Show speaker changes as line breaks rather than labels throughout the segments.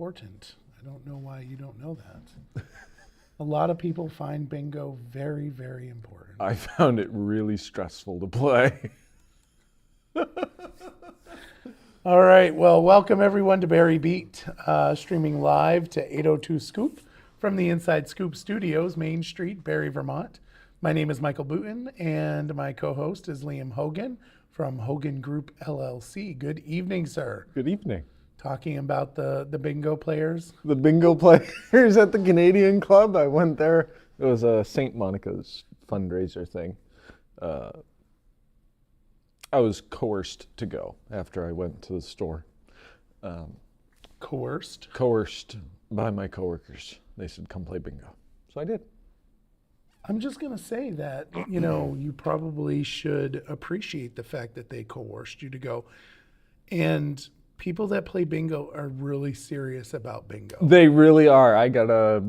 important. I don't know why you don't know that. A lot of people find bingo very, very important.
I found it really stressful to play.
All right. Well, welcome everyone to Barre Beat, streaming live to 802 Scoop from the Inside Scoop Studios, Main Street, Barre, Vermont. My name is Michael Booten, and my co-host is Liam Hogan from Hogan Group LLC. Good evening, sir.
Good evening.
Talking about the bingo players.
The bingo players at the Canadian Club. I went there. It was a St. Monica's fundraiser thing. I was coerced to go after I went to the store.
Coerced?
Coerced by my coworkers. They said, come play bingo. So I did.
I'm just going to say that, you probably should appreciate the fact that they coerced you to go. And people that play bingo are really serious about bingo.
They really are. I got a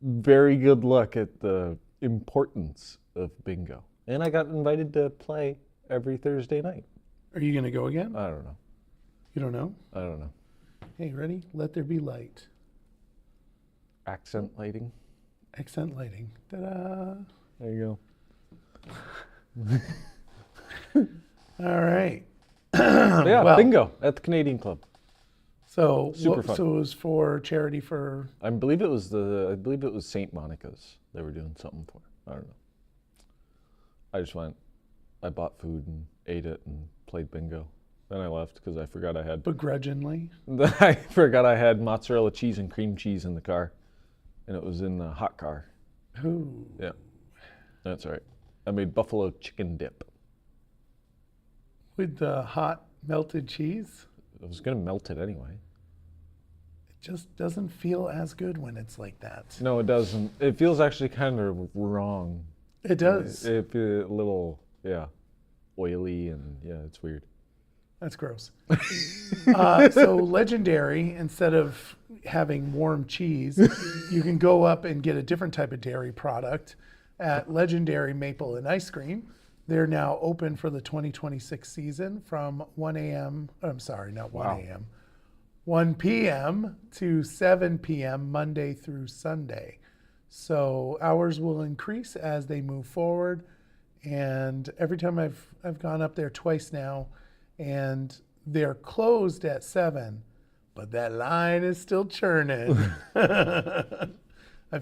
very good look at the importance of bingo. And I got invited to play every Thursday night.
Are you going to go again?
I don't know.
You don't know?
I don't know.
Hey, ready? Let there be light.
Accent lighting.
Accent lighting. Ta-da!
There you
go. All right.
Yeah,
well,
bingo at the Canadian Club.
So,
Super fun.
So it was for charity for.
I believe it was St. Monica's. They were doing something for. I don't know. I just went. I bought food and ate it and played bingo. Then I left because I forgot I had.
Begrudgingly.
I forgot I had mozzarella cheese and cream cheese in the car, and it was in the hot car.
Ooh.
Yeah, that's right. I made buffalo chicken dip.
With the hot melted cheese?
I was gonna melt it anyway.
It just doesn't feel as good when it's like that.
No, it doesn't. It feels actually kind of wrong.
It does.
It feels a little, oily and it's weird.
That's gross. So Legendary, instead of having warm cheese, you can go up and get a different type of dairy product at Legendary Maple and Ice Cream. They're now open for the 2026 season from 1 a.m. I'm sorry, not 1 a.m. 1 p.m. to 7 p.m. Monday through Sunday. So hours will increase as they move forward. And every time I've gone up there twice now, and they're closed at 7, but that line is still churning. I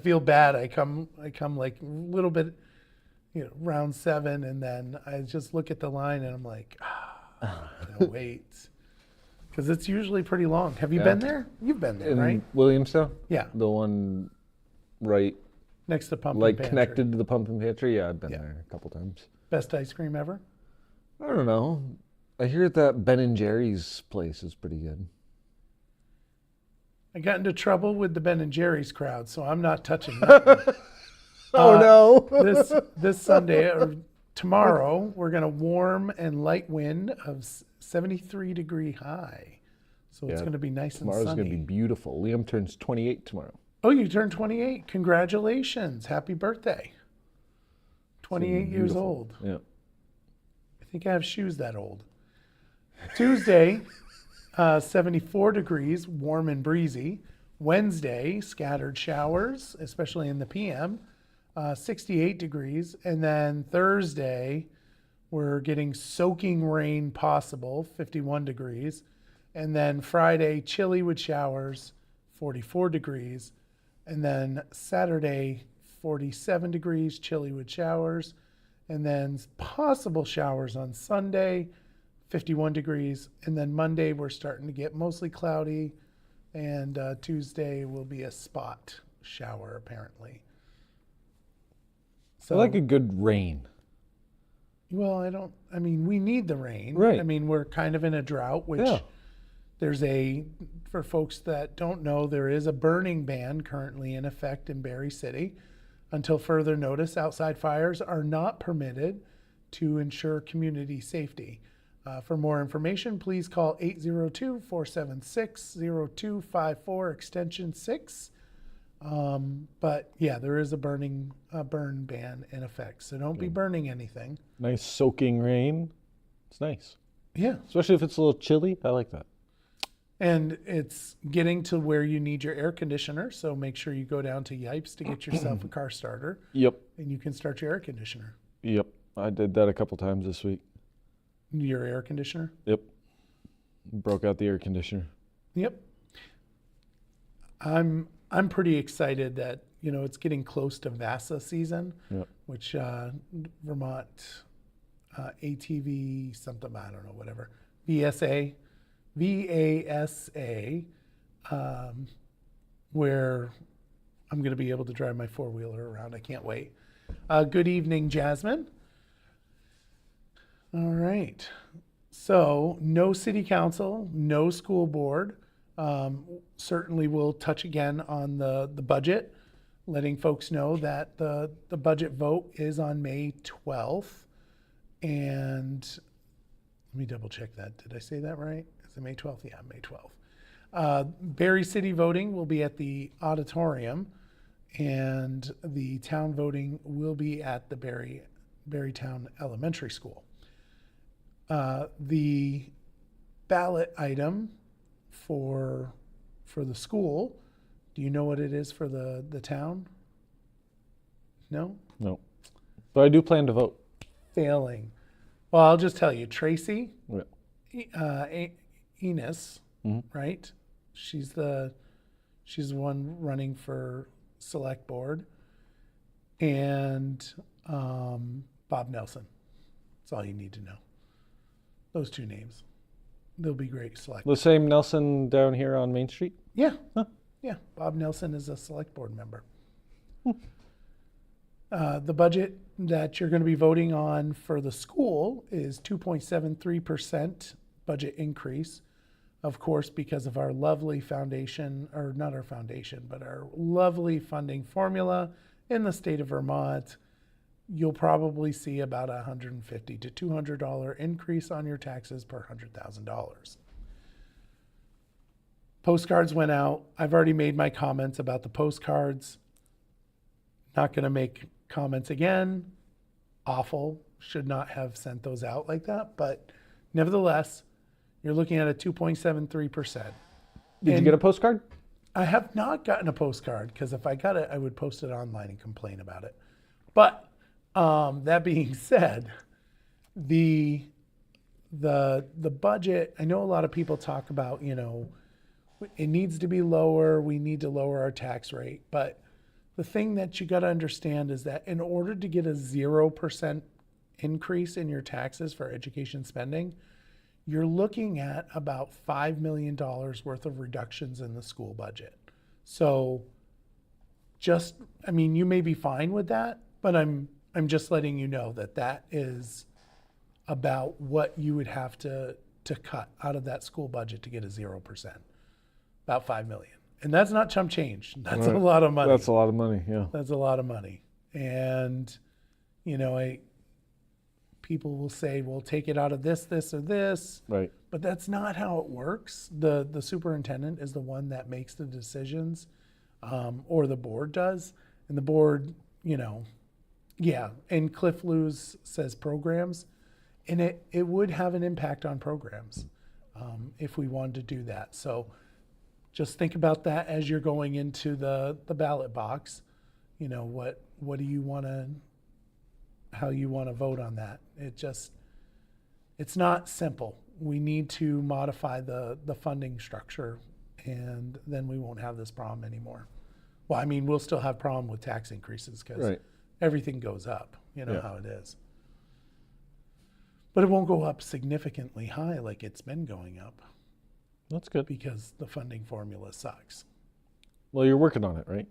feel bad. I come like a little bit, around 7, and then I just look at the line and I'm like, can't wait. Because it's usually pretty long. Have you been there? You've been there, right?
Williamstown?
Yeah.
The one right
next to Pumpkin Pantry.
Connected to the Pumpkin Pantry? Yeah, I've been there a couple times.
Best ice cream ever?
I don't know. I hear that Ben & Jerry's place is pretty good.
I got into trouble with the Ben & Jerry's crowd, so I'm not touching that.
Oh, no.
This Sunday, or tomorrow, we're going to warm and light wind of 73 degree high. So it's going to be nice and sunny.
Tomorrow's going to be beautiful. Liam turns 28 tomorrow.
Oh, you turned 28. Congratulations. Happy birthday. 28 years old.
Yeah.
I think I have shoes that old. Tuesday, 74 degrees, warm and breezy. Wednesday, scattered showers, especially in the PM, 68 degrees. And then Thursday, we're getting soaking rain possible, 51 degrees. And then Friday, chilly with showers, 44 degrees. And then Saturday, 47 degrees, chilly with showers. And then possible showers on Sunday, 51 degrees. And then Monday, we're starting to get mostly cloudy. And Tuesday will be a spot shower, apparently. So,
I like a good rain.
Well, we need the rain.
Right.
We're kind of in a drought, which for folks that don't know, there is a burning ban currently in effect in Barre City. Until further notice, outside fires are not permitted to ensure community safety. For more information, please call 802-476-0254, extension 6. But yeah, there is a burn ban in effect, so don't be burning anything.
Nice soaking rain. It's nice.
Yeah.
Especially if it's a little chilly. I like that.
And it's getting to where you need your air conditioner. So make sure you go down to Yipes to get yourself a car starter,
Yep.
and you can start your air conditioner.
Yep. I did that a couple times this week.
Your air conditioner?
Yep. Broke out the air conditioner.
Yep. I'm pretty excited that, it's getting close to VASA season,
Yep.
which Vermont ATV something, I don't know, whatever. VASA, where I'm going to be able to drive my four-wheeler around. I can't wait. Good evening, Jasmine. All right. So no city council, no school board. Certainly we'll touch again on the budget, letting folks know that the budget vote is on May 12th. And let me double check that. Did I say that right? Is it May 12th? Yeah, May 12th. Barre City voting will be at the auditorium, and the town voting will be at the Barrytown Elementary School. The ballot item for the school, do you know what it is for the town? No?
No. But I do plan to vote.
Failing. Well, I'll just tell you, Tracy
Yeah.
Enos, right? She's the one running for select board, and Bob Nelson. That's all you need to know. Those two names. They'll be great select.
The same Nelson down here on Main Street?
Yeah.
Huh.
Yeah. Bob Nelson is a select board member. The budget that you're going to be voting on for the school is 2.73% budget increase. Of course, because of our lovely foundation, or not our foundation, but our lovely funding formula in the state of Vermont, you'll probably see about $150 to $200 increase on your taxes per $100,000. Postcards went out. I've already made my comments about the postcards. Not going to make comments again. Awful. Should not have sent those out like that. But nevertheless, you're looking at a 2.73%.
Did you get a postcard?
I have not gotten a postcard, because if I got it, I would post it online and complain about it. But that being said, the budget, I know a lot of people talk about, it needs to be lower. We need to lower our tax rate. But the thing that you got to understand is that in order to get a 0% increase in your taxes for education spending, you're looking at about $5 million worth of reductions in the school budget. So you may be fine with that, but I'm just letting you know that is about what you would have to cut out of that school budget to get a 0%, about $5 million. And that's not chump change. That's
Right.
a lot of money.
That's a lot of money, yeah.
That's a lot of money. And, people will say, well, take it out of this, or this.
Right.
But that's not how it works. The superintendent is the one that makes the decisions, or the board does. And the board, and Cliff Lewis says programs, and it would have an impact on programs if we wanted to do that. So just think about that as you're going into the ballot box. What do you want to, how you want to vote on that? It's not simple. We need to modify the funding structure, and then we won't have this problem anymore. Well, we'll still have problem with tax increases, because
Right.
everything goes up. You know
Yeah.
how it is. But it won't go up significantly high like it's been going up,
That's good.
because the funding formula sucks.
Well, you're working on it, right?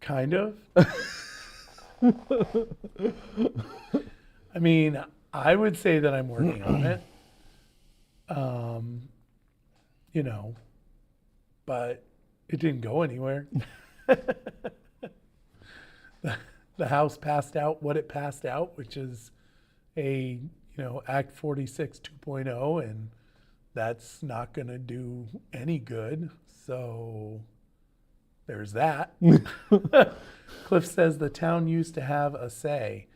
Kind of. I would say that I'm working on it. But it didn't go anywhere. The House passed out what it passed out, which is a, Act 46 2.0, and that's not going to do any good. So there's that. Cliff says the town used to have a say,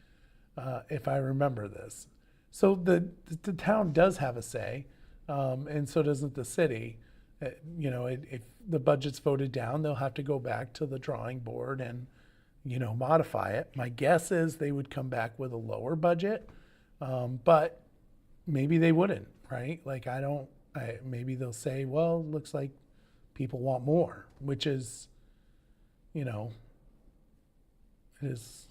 if I remember this. So the town does have a say. and so doesn't the city. If the budget's voted down, they'll have to go back to the drawing board and, modify it. My guess is they would come back with a lower budget, but maybe they wouldn't, right? Like, maybe they'll say, well, looks like people want more, which is, it is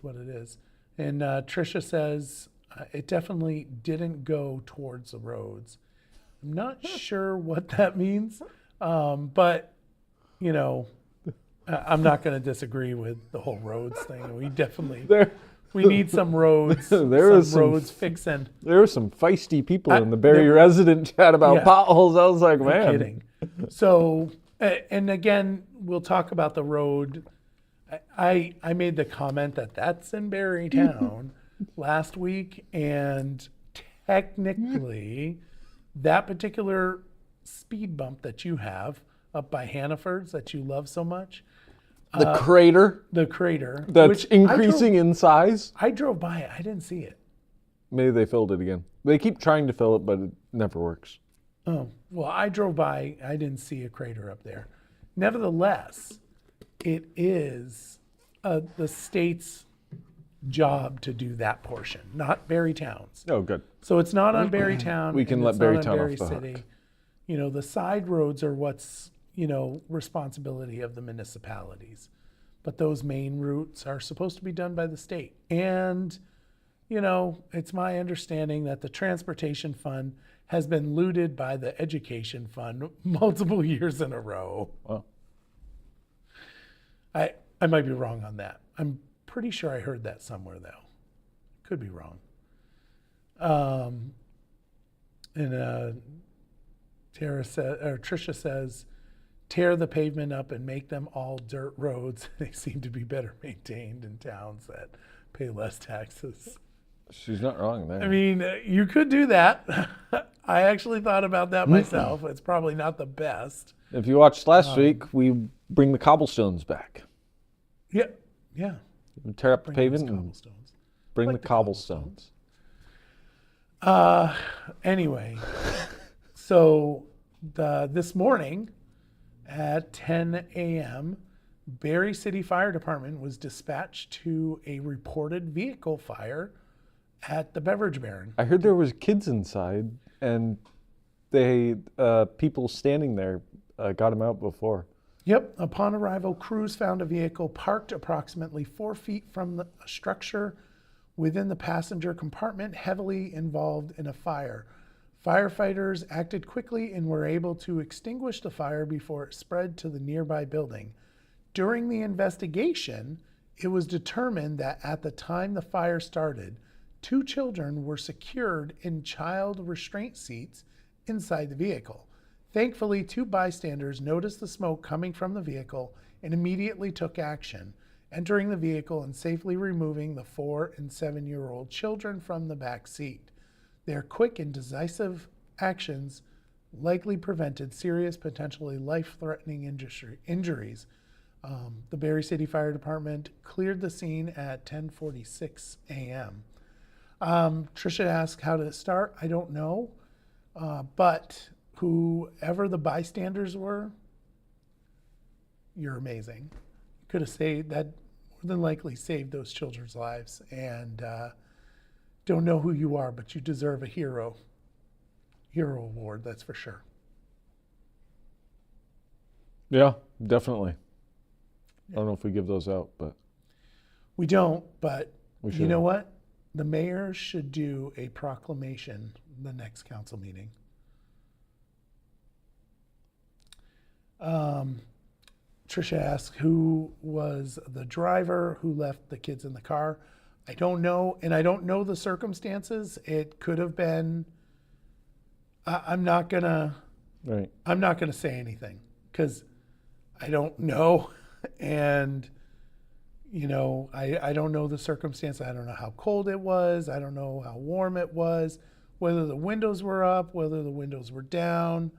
what it is. And Tricia says, it definitely didn't go towards the roads. I'm not sure what that means, but, I'm not going to disagree with the whole roads thing. We definitely, we need some roads, roads fixing.
There were some feisty people in the Barre resident chat about potholes. I was like, man.
Kidding. So, and again, we'll talk about the road. I made the comment that that's in Barre Town last week, and technically, that particular speed bump that you have up by Hannaford's that you love so much.
The crater that's increasing in size.
I drove by it. I didn't see it.
Maybe they filled it again. They keep trying to fill it, but it never works.
Oh, well, I drove by. I didn't see a crater up there. Nevertheless, it is the state's job to do that portion, not Barre Town's.
Oh, good.
So it's not on Barre Town.
We can let Barre Town off the hook.
The side roads are what's, responsibility of the municipalities. But those main routes are supposed to be done by the state. And, it's my understanding that the transportation fund has been looted by the education fund multiple years in a row.
Wow.
I might be wrong on that. I'm pretty sure I heard that somewhere, though. Could be wrong. Tricia says, tear the pavement up and make them all dirt roads. They seem to be better maintained in towns that pay less taxes.
She's not wrong there.
I mean, you could do that. I actually thought about that myself. It's probably not the best.
If you watched last week, we bring the cobblestones back.
Yeah.
We tear up the pavement and bring the cobblestones.
Anyway, so this morning at 10 a.m., Barre City Fire Department was dispatched to a reported vehicle fire at the Beverage Baron.
I heard there was kids inside, and people standing there got them out before.
Yep. Upon arrival, crews found a vehicle parked approximately 4 feet from the structure within the passenger compartment, heavily involved in a fire. Firefighters acted quickly and were able to extinguish the fire before it spread to the nearby building. During the investigation, it was determined that at the time the fire started, 2 children were secured in child restraint seats inside the vehicle. Thankfully, 2 bystanders noticed the smoke coming from the vehicle and immediately took action, entering the vehicle and safely removing the 4 and 7-year-old children from the back seat. Their quick and decisive actions likely prevented serious, potentially life-threatening injuries. The Barre City Fire Department cleared the scene at 10:46 a.m. Tricia asked, how did it start? I don't know, but whoever the bystanders were, you're amazing. Could have saved that, more than likely saved those children's lives. And don't know who you are, but you deserve a hero award, that's for sure.
Yeah, definitely. I don't know if we give those out, but
we don't. But you know what? The mayor should do a proclamation the next council meeting. Tricia asked, who was the driver who left the kids in the car? I don't know, and I don't know the circumstances. It could have been. I'm not gonna say anything because I don't know, and I don't know the circumstance. I don't know how cold it was. I don't know how warm it was. Whether the windows were up, whether the windows were down.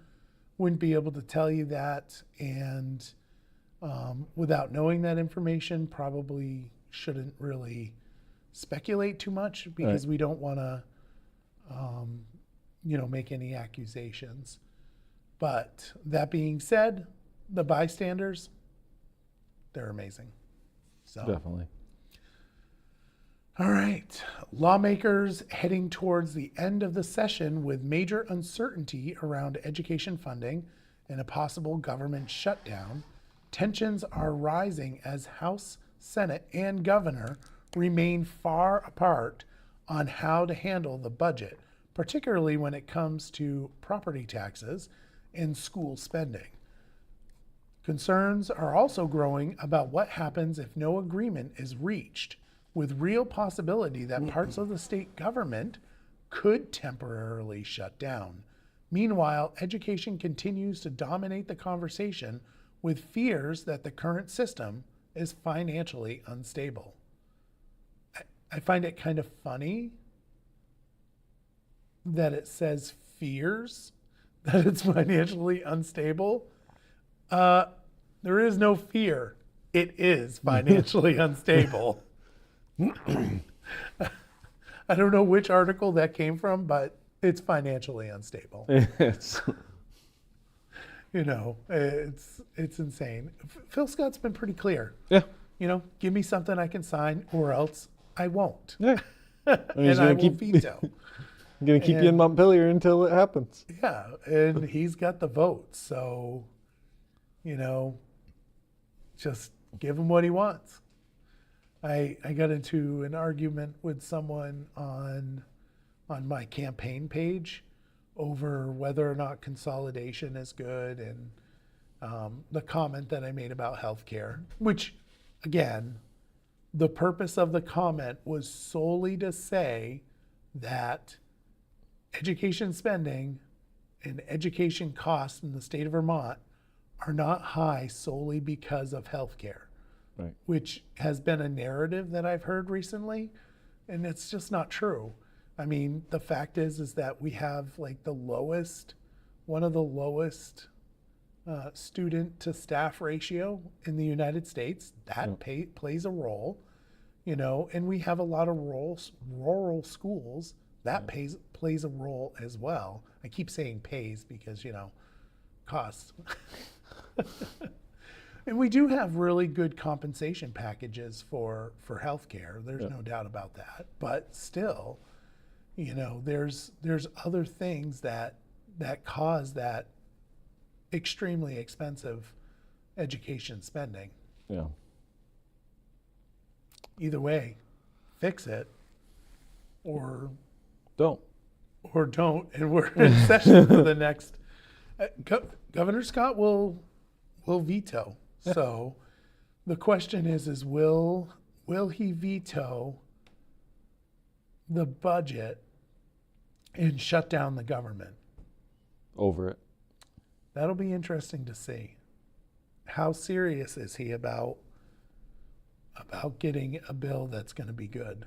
Wouldn't be able to tell you that, and without knowing that information, probably shouldn't really speculate too much because we don't want to, make any accusations. But that being said, the bystanders, they're amazing. So
Definitely.
all right. Lawmakers heading towards the end of the session with major uncertainty around education funding and a possible government shutdown. Tensions are rising as House, Senate, and governor remain far apart on how to handle the budget, particularly when it comes to property taxes and school spending. Concerns are also growing about what happens if no agreement is reached, with real possibility that parts of the state government could temporarily shut down. Meanwhile, education continues to dominate the conversation with fears that the current system is financially unstable. I find it kind of funny that it says fears that it's financially unstable. There is no fear. It is financially unstable. I don't know which article that came from, but it's financially unstable.
It's
It's insane. Phil Scott's been pretty clear.
yeah.
Give me something I can sign, or else I won't.
Yeah.
And I will veto.
I'm gonna keep you in Montpelier until it happens.
Yeah, and he's got the votes, so just give him what he wants. I got into an argument with someone on my campaign page over whether or not consolidation is good, and the comment that I made about healthcare, which, again, the purpose of the comment was solely to say that education spending and education costs in the state of Vermont are not high solely because of healthcare.
Right.
Which has been a narrative that I've heard recently, and it's just not true. I mean, the fact is that we have like one of the lowest student to staff ratio in the United States. That plays a role, and we have a lot of rural schools. That plays a role as well. I keep saying pays because, costs. And we do have really good compensation packages for healthcare. There's no doubt about that. But still, there's other things that cause that extremely expensive education spending.
Yeah.
Either way, fix it or
Don't.
and we're in session for the next. Governor Scott will veto. So the question is will he veto the budget and shut down the government?
Over it.
That'll be interesting to see. How serious is he about getting a bill that's going to be good?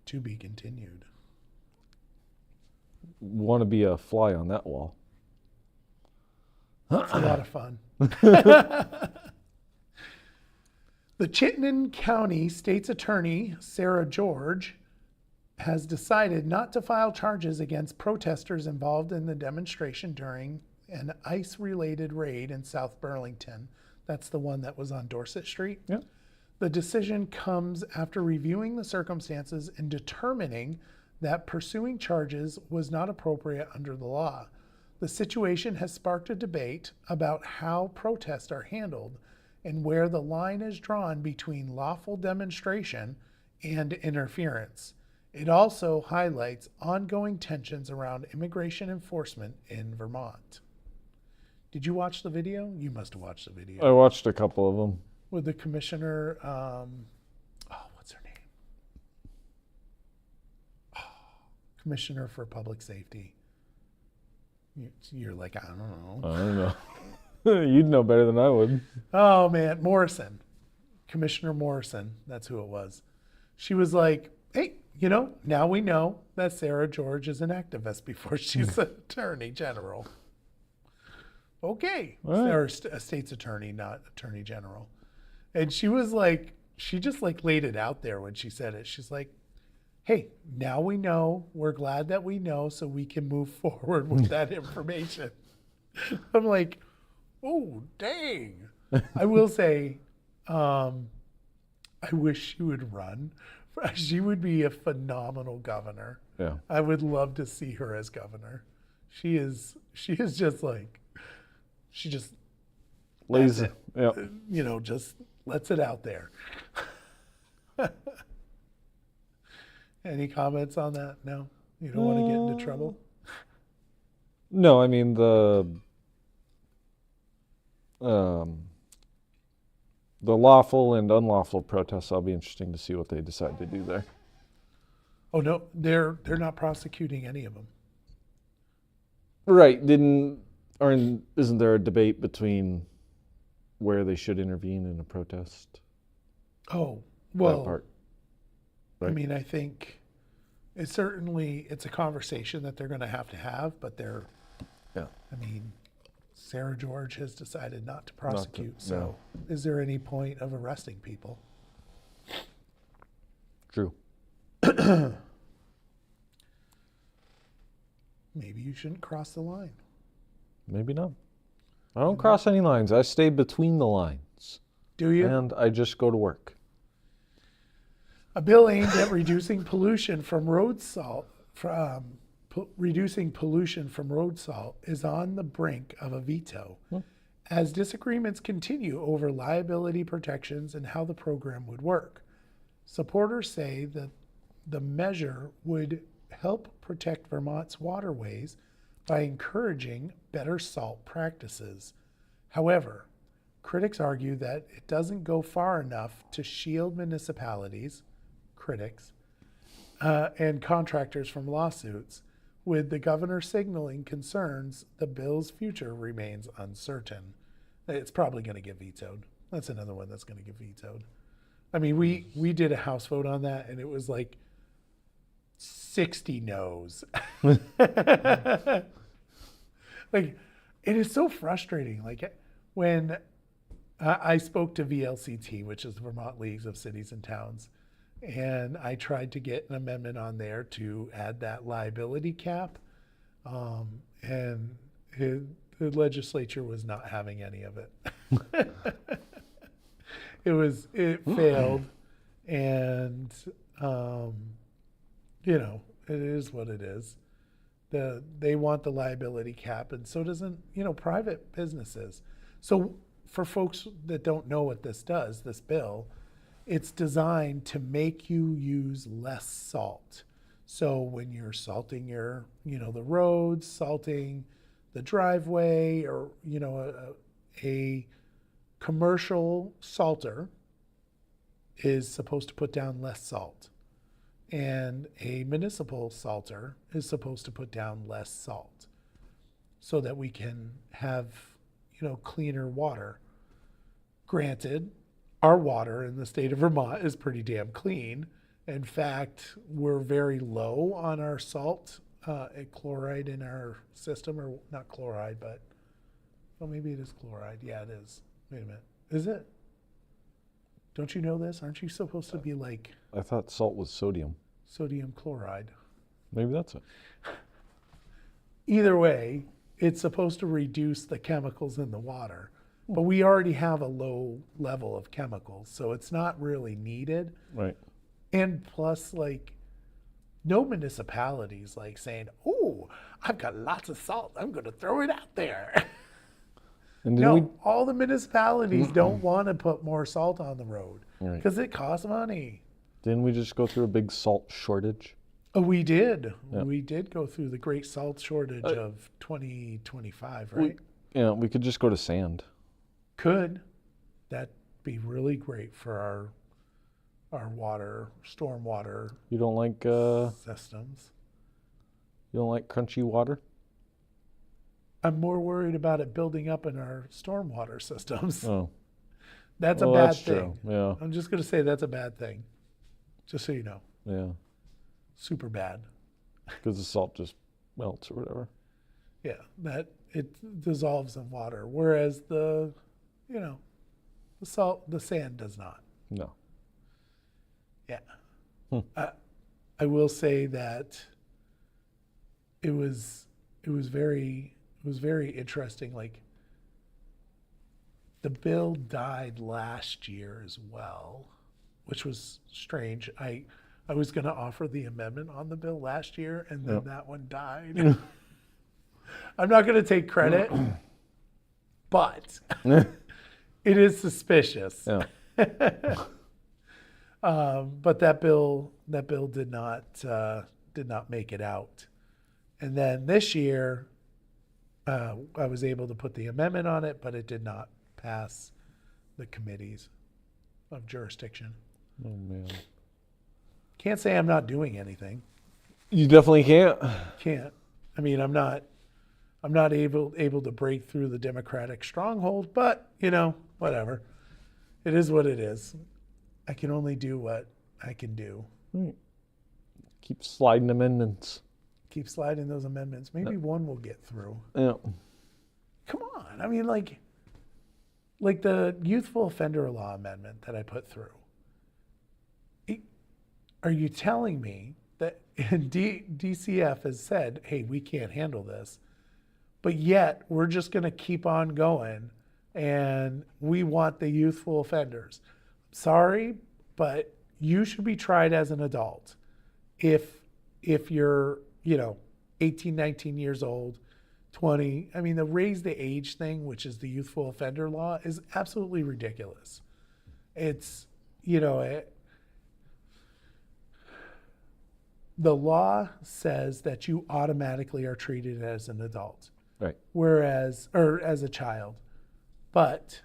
To be continued.
Want to be a fly on that wall.
It's a lot of fun. The Chittenden County State's Attorney, Sarah George, has decided not to file charges against protesters involved in the demonstration during an ICE-related raid in South Burlington. That's the one that was on Dorset Street.
Yeah.
The decision comes after reviewing the circumstances and determining that pursuing charges was not appropriate under the law. The situation has sparked a debate about how protests are handled and where the line is drawn between lawful demonstration and interference. It also highlights ongoing tensions around immigration enforcement in Vermont. Did you watch the video? You must have watched the video.
I watched a couple of them.
With the commissioner, what's her name? Commissioner for Public Safety. You're like, I don't know.
I don't know. You'd know better than I would.
Oh man, Morrison. Commissioner Morrison, that's who it was. She was like, hey, now we know that Sarah George is an activist before she's an attorney general. Okay.
Right.
Or a state's attorney, not attorney general. And she was like, she just like laid it out there when she said it. She's like, hey, now we know. We're glad that we know, so we can move forward with that information. I'm like, oh, dang. I will say, I wish she would run. She would be a phenomenal governor.
Yeah.
I would love to see her as governor. She is just like, she just,
Lazy.
that's
Yeah.
it. Just lets it out there. Any comments on that? No? You don't want to get into trouble?
No, I mean um, the lawful and unlawful protests. I'll be interesting to see what they decide to do there.
Oh no, they're not prosecuting any of them.
Right? Isn't there a debate between where they should intervene in a protest?
Oh,
That
well,
part.
I
Right.
mean, I think it's a conversation that they're going to have, but
Yeah.
I mean, Sarah George has decided not to
to,
prosecute. So, is there any point of arresting people?
True.
Maybe you shouldn't cross the line.
Maybe not. I don't cross any lines. I stay between the lines,
Do you?
and I just go to work.
A bill aimed at reducing pollution from road salt is on the brink of a veto as disagreements continue over liability protections and how the program would work. Supporters say that the measure would help protect Vermont's waterways by encouraging better salt practices. However, critics argue that it doesn't go far enough to shield municipalities, and contractors from lawsuits, with the governor signaling concerns the bill's future remains uncertain. It's probably going to get vetoed. That's another one that's going to get vetoed. I mean, we did a House vote on that, and it was like 60 no's. Like, it is so frustrating. Like, when I spoke to VLCT, which is the Vermont Leagues of Cities and Towns, and I tried to get an amendment on there to add that liability cap, and the legislature was not having any of it. It failed, and it is what it is. They want the liability cap, and so doesn't private businesses. So for folks that don't know what this does, this bill, it's designed to make you use less salt. So when you're salting the roads, salting the driveway, or a commercial salter is supposed to put down less salt, and a municipal salter is supposed to put down less salt, so that we can have cleaner water. Granted, our water in the state of Vermont is pretty damn clean. In fact, we're very low on our salt, chloride in our system, or not chloride, but maybe it is chloride. Yeah, it is. Wait a minute. Is it? Don't you know this? Aren't you supposed to be like
I thought salt was sodium.
sodium chloride?
Maybe that's it.
Either way, it's supposed to reduce the chemicals in the water. But we already have a low level of chemicals, so it's not really needed.
Right.
And plus, no municipalities saying, "Oh, I've got lots of salt. I'm going to throw it out there."
And
No, all the municipalities don't want to put more salt on the road
Right.
because it costs money.
Didn't we just go through a big salt shortage?
Oh, we did.
Yep.
We did go through the great salt shortage of 2025, right?
We could just go to sand.
Could. That'd be really great for our water, stormwater
You don't like
systems.
crunchy water?
I'm more worried about it building up in our stormwater systems.
Oh.
That's a
Well,
bad
that's
thing.
true. Yeah.
I'm just going to say that's a bad thing. Just so you know.
Yeah.
Super bad.
Because the salt just melts or whatever.
Yeah, that it dissolves in water, whereas the sand does not.
No.
Yeah. I will say that it was very interesting. Like, the bill died last year as well, which was strange. I was going to offer the amendment on the bill last year, and then that one died. I'm not going to take credit, but it is suspicious.
Yeah.
But that bill did not make it out. And then this year, I was able to put the amendment on it, but it did not pass the committees of jurisdiction.
Oh man.
Can't say I'm not doing anything.
You definitely can't.
Can't. I mean, I'm not able to break through the Democratic stronghold, but whatever. It is what it is. I can only do what I can do.
Right. Keep sliding amendments.
Keep sliding those amendments. Maybe one will get through.
Yeah.
Come on. I mean, like the youthful offender law amendment that I put through. Are you telling me that DCF has said, hey, we can't handle this, but yet we're just going to keep on going and we want the youthful offenders? Sorry, but you should be tried as an adult. If you're, 18, 19 years old, 20, I mean, the raise the age thing, which is the youthful offender law, is absolutely ridiculous. It's, the law says that you automatically are treated as an adult.
Right.
Or as a child. But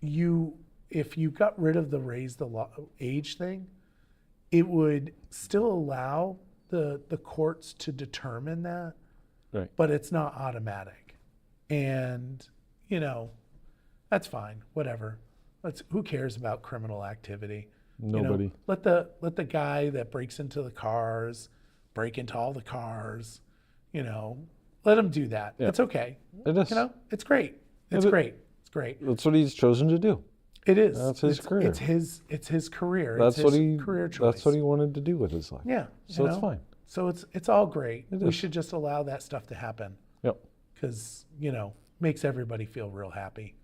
if you got rid of the raise the age thing, it would still allow the courts to determine that,
Right.
but it's not automatic. And, that's fine, whatever. Who cares about criminal activity?
Nobody.
Let the guy that breaks into the cars break into all the cars, let him do that.
Yeah.
It's okay.
It is.
It's great. It's great. It's great.
That's what he's chosen to do.
It is.
That's his career.
It's his career.
That's
it's his career choice.
That's what he wanted to do with his life.
Yeah.
So it's fine.
So it's all great. We
is.
should just allow that stuff to happen
Yep.
because, makes everybody feel real happy.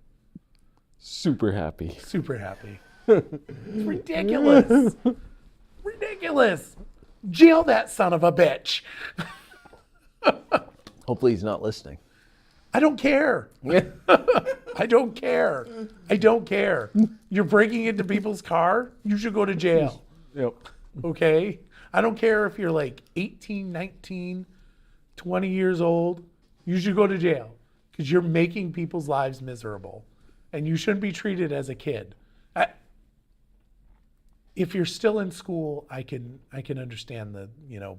Super happy.
Super happy. It's ridiculous. Ridiculous. Jail that son of a bitch.
Hopefully he's not listening.
I don't care. I don't care. I don't care. You're breaking into people's car, you should go to jail.
Yep.
Okay? I don't care if you're like 18, 19, 20 years old, you should go to jail because you're making people's lives miserable and you shouldn't be treated as a kid. If you're still in school, I can understand the,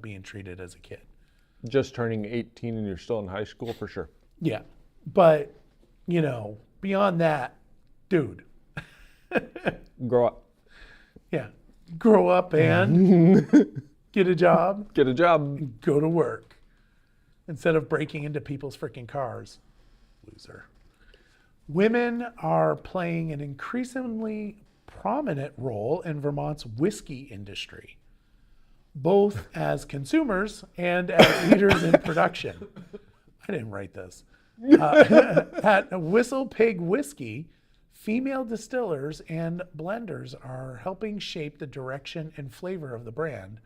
being treated as a kid.
Just turning 18 and you're still in high school for sure.
Yeah. But, beyond that, dude.
Grow up.
Yeah. Grow up and get a job,
Get a job.
go to work instead of breaking into people's freaking cars. Loser. Women are playing an increasingly prominent role in Vermont's whiskey industry, both as consumers and as leaders in production. I didn't write this. At Whistle Pig Whiskey, female distillers and blenders are helping shape the direction and flavor of the brand.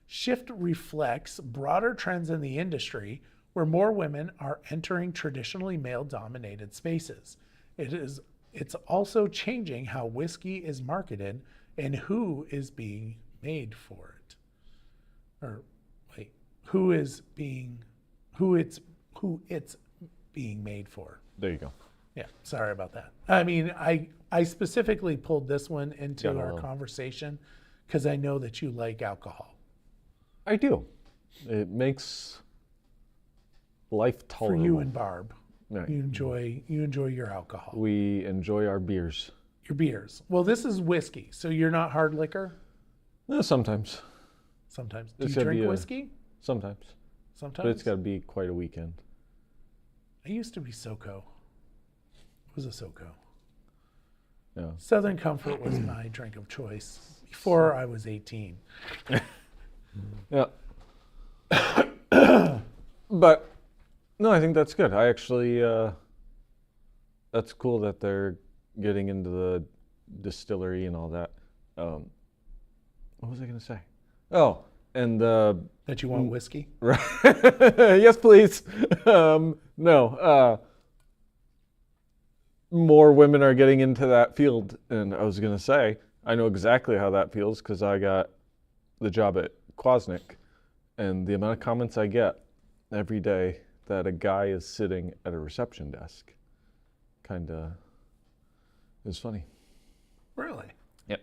Shift reflects broader trends in the industry where more women are entering traditionally male-dominated spaces. It's also changing how whiskey is marketed and who is being made for it. Or wait, who it's being made for.
There you go.
Yeah, sorry about that. I mean, I specifically pulled this one into
Yeah,
our conversation because I know that you like alcohol.
I do. It makes life tolerable.
For you and Barb,
Right.
you enjoy your alcohol,
We enjoy our beers.
your beers. Well, this is whiskey, so you're not hard liquor.
Sometimes.
Sometimes. Do
It's
you
gotta be
drink
a-
whiskey?
Sometimes.
Sometimes.
But it's got to be quite a weekend.
I used to be SoCo. It was a SoCo.
Yeah.
Southern Comfort was my drink of choice before I was 18.
Yeah. But no, I think that's good. I actually, that's cool that they're getting into the distillery and all that. What was I going to say? Oh, and
That you want whiskey?
right. Yes, please. No, more women are getting into that field, and I was going to say, I know exactly how that feels because I got the job at Kwasnik, and the amount of comments I get every day that a guy is sitting at a reception desk kind of is funny.
Really?
Yep.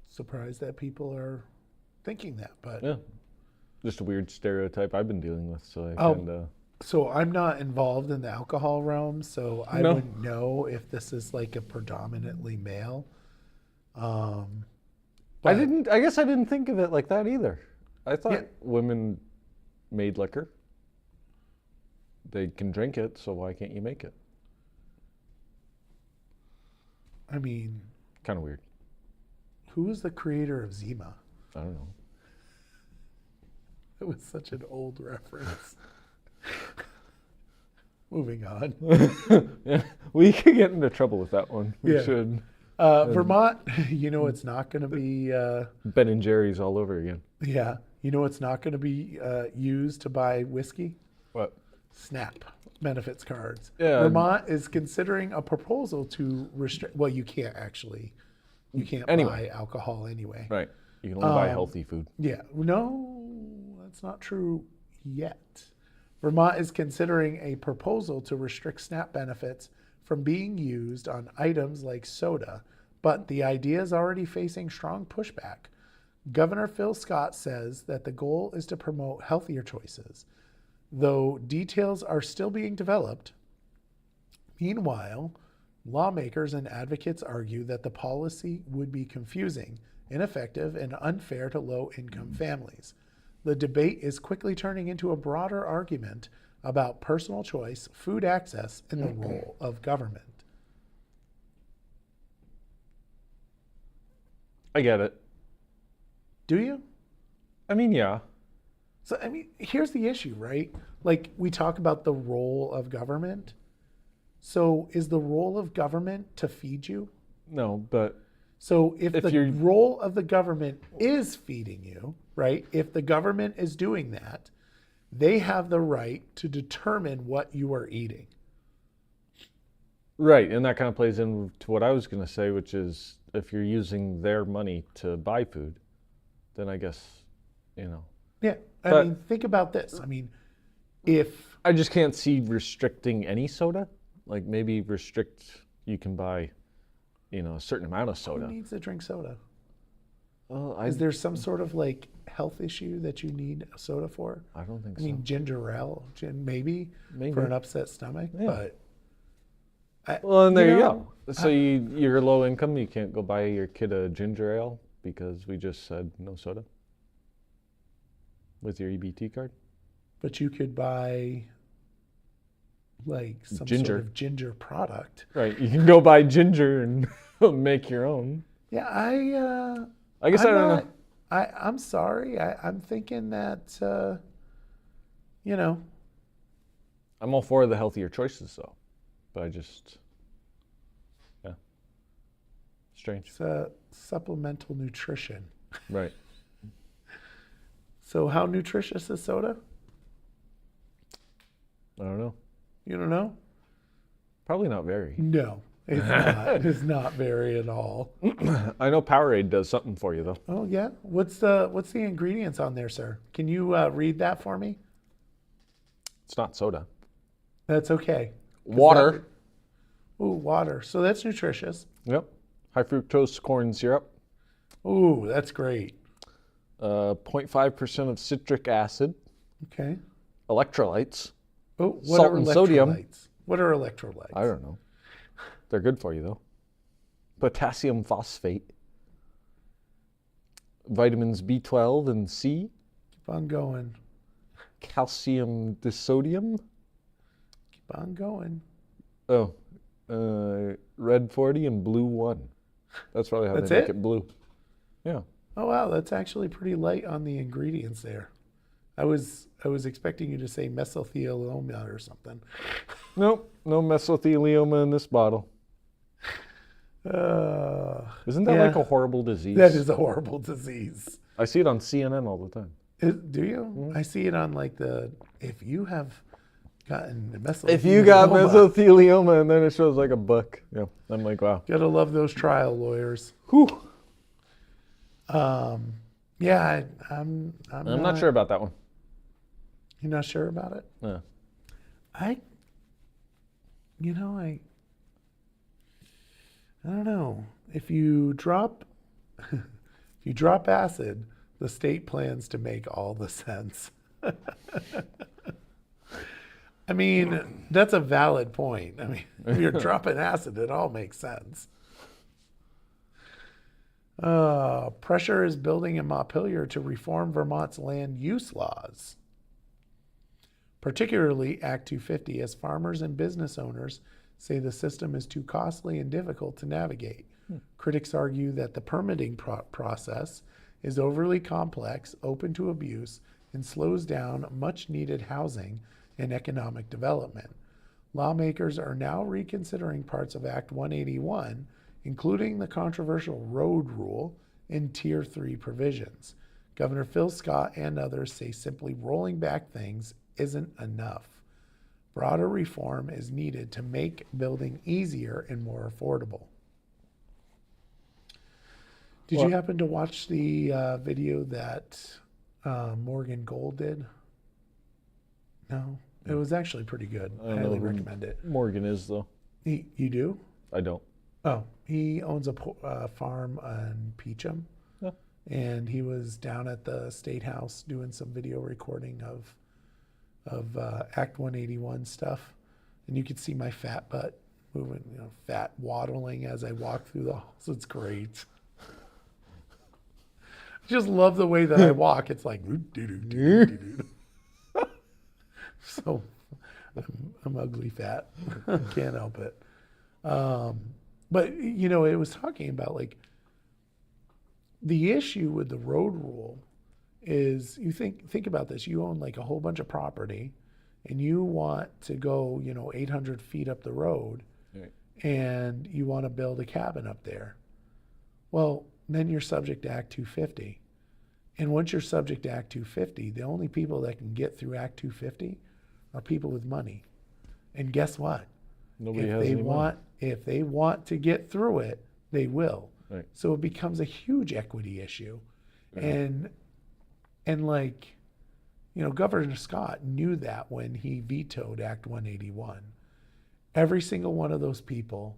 Surprised that people are thinking that, but
Yeah. Just a weird stereotype I've been dealing with, so I
Oh.
kind of...
so I'm not involved in the alcohol realm, so I
No.
wouldn't know if this is like a predominantly male.
I
But-
guess I didn't think of it like that either. I thought
Yeah.
women made liquor. They can drink it, so why can't you make it?
I mean,
Kind of weird.
who was the creator of Zima?
I don't know.
It was such an old reference. Moving on.
Yeah, we could get into trouble with that one. We
Yeah.
should.
Vermont, you know it's not going to be,
Ben and Jerry's all over again.
yeah, you know it's not going to be used to buy whiskey?
What?
SNAP benefits cards.
Yeah.
Vermont is considering a proposal to restrict, well, you can't
Anyway.
buy alcohol anyway.
Right. You can only buy healthy food.
Yeah, no, that's not true yet. Vermont is considering a proposal to restrict SNAP benefits from being used on items like soda, but the idea is already facing strong pushback. Governor Phil Scott says that the goal is to promote healthier choices, though details are still being developed. Meanwhile, lawmakers and advocates argue that the policy would be confusing, ineffective, and unfair to low-income families. The debate is quickly turning into a broader argument about personal choice, food access, and the role of government.
I get it.
Do you?
I mean, yeah.
So, I mean, here's the issue, right? Like, we talk about the role of government. So, is the role of government to feed you?
No, but
So, if the
you're-
role of the government is feeding you, right? If the government is doing that, they have the right to determine what you are eating.
right, and that kind of plays into what I was going to say, which is if you're using their money to buy food, then I guess,
Yeah. I
But-
mean, think about this. I mean, if
I just can't see restricting any soda. Like maybe restrict you can buy, a certain amount of
who
soda.
needs to drink soda?
Well,
Is there some sort of like health issue that you need a soda for?
I don't think
I mean,
so.
ginger ale, maybe
Maybe.
for an upset stomach,
Yeah.
but
Well, and there you
know,
go. So you're low income. You can't go buy your kid a ginger ale because we just said no soda with your EBT card.
but you could buy like some
Ginger.
sort of ginger product.
Right. You can go buy ginger and make your own.
Yeah,
I guess I don't know.
I'm sorry. I'm thinking that
I'm all for the healthier choices though, but I just, yeah, strange.
it's supplemental nutrition.
Right.
So how nutritious is soda?
I don't know.
You don't know?
Probably not very.
No, it's not. It's not very at all.
I know Powerade does something for you though.
Oh yeah. What's the ingredients on there, sir? Can you read that for me?
It's not soda.
That's okay.
Water.
Ooh, water. So that's nutritious.
Yep. High fructose corn syrup.
Ooh, that's great.
0.5% of citric acid.
Okay.
Electrolytes.
Oh, what
Salt
are
and sodium.
electrolytes? What are electrolytes?
I don't know. They're good for you though. Potassium phosphate. Vitamins B12 and C.
Keep on going.
Calcium disodium.
Keep on going.
Oh, red 40 and blue 1. That's probably how
That's
they make
it?
it blue. Yeah.
Oh wow, that's actually pretty light on the ingredients there. I was expecting you to say mesothelioma or something.
Nope. No mesothelioma in this bottle. Isn't that
yeah,
like a horrible disease?
that is a horrible disease.
I see it on CNN all the time.
Do you? I see it on like if you have gotten mesothelioma.
If you got mesothelioma, and then it shows like a book. Yeah. I'm like, wow.
Gotta love those trial lawyers.
Whew.
Yeah, I'm
not sure about that one.
You're not sure about it?
Yeah.
I don't know. If you drop acid, the state plans to make all the sense. I mean, that's a valid point. I mean, if you're dropping acid, it all makes sense. Pressure is building in Montpelier to reform Vermont's land use laws, particularly Act 250, as farmers and business owners say the system is too costly and difficult to navigate. Critics argue that the permitting process is overly complex, open to abuse, and slows down much-needed housing and economic development. Lawmakers are now reconsidering parts of Act 181, including the controversial road rule and Tier 3 provisions. Governor Phil Scott and others say simply rolling back things isn't enough. Broader reform is needed to make building easier and more affordable. Did you happen to watch the video that Morgan Gold did? No? It was actually pretty good. I highly recommend it.
Morgan is, though.
You do?
I don't.
Oh, he owns a farm in Peacham.
Yeah.
And he was down at the State House doing some video recording of Act 181 stuff, and you could see my fat butt moving, fat waddling as I walk through the halls. It's great. I just love the way that I walk. It's like, so I'm ugly fat. Can't help it. But it was talking about like the issue with the road rule is you think about this. You own like a whole bunch of property and you want to go, 800 feet up the road, right, and you want to build a cabin up there. Well, then you're subject to Act 250. And once you're subject to Act 250, the only people that can get through Act 250 are people with money. And guess what?
Nobody has any money.
If they want to get through it, they will.
Right.
So it becomes a huge equity issue. Right. And like, Governor Scott knew that when he vetoed Act 181. Every single one of those people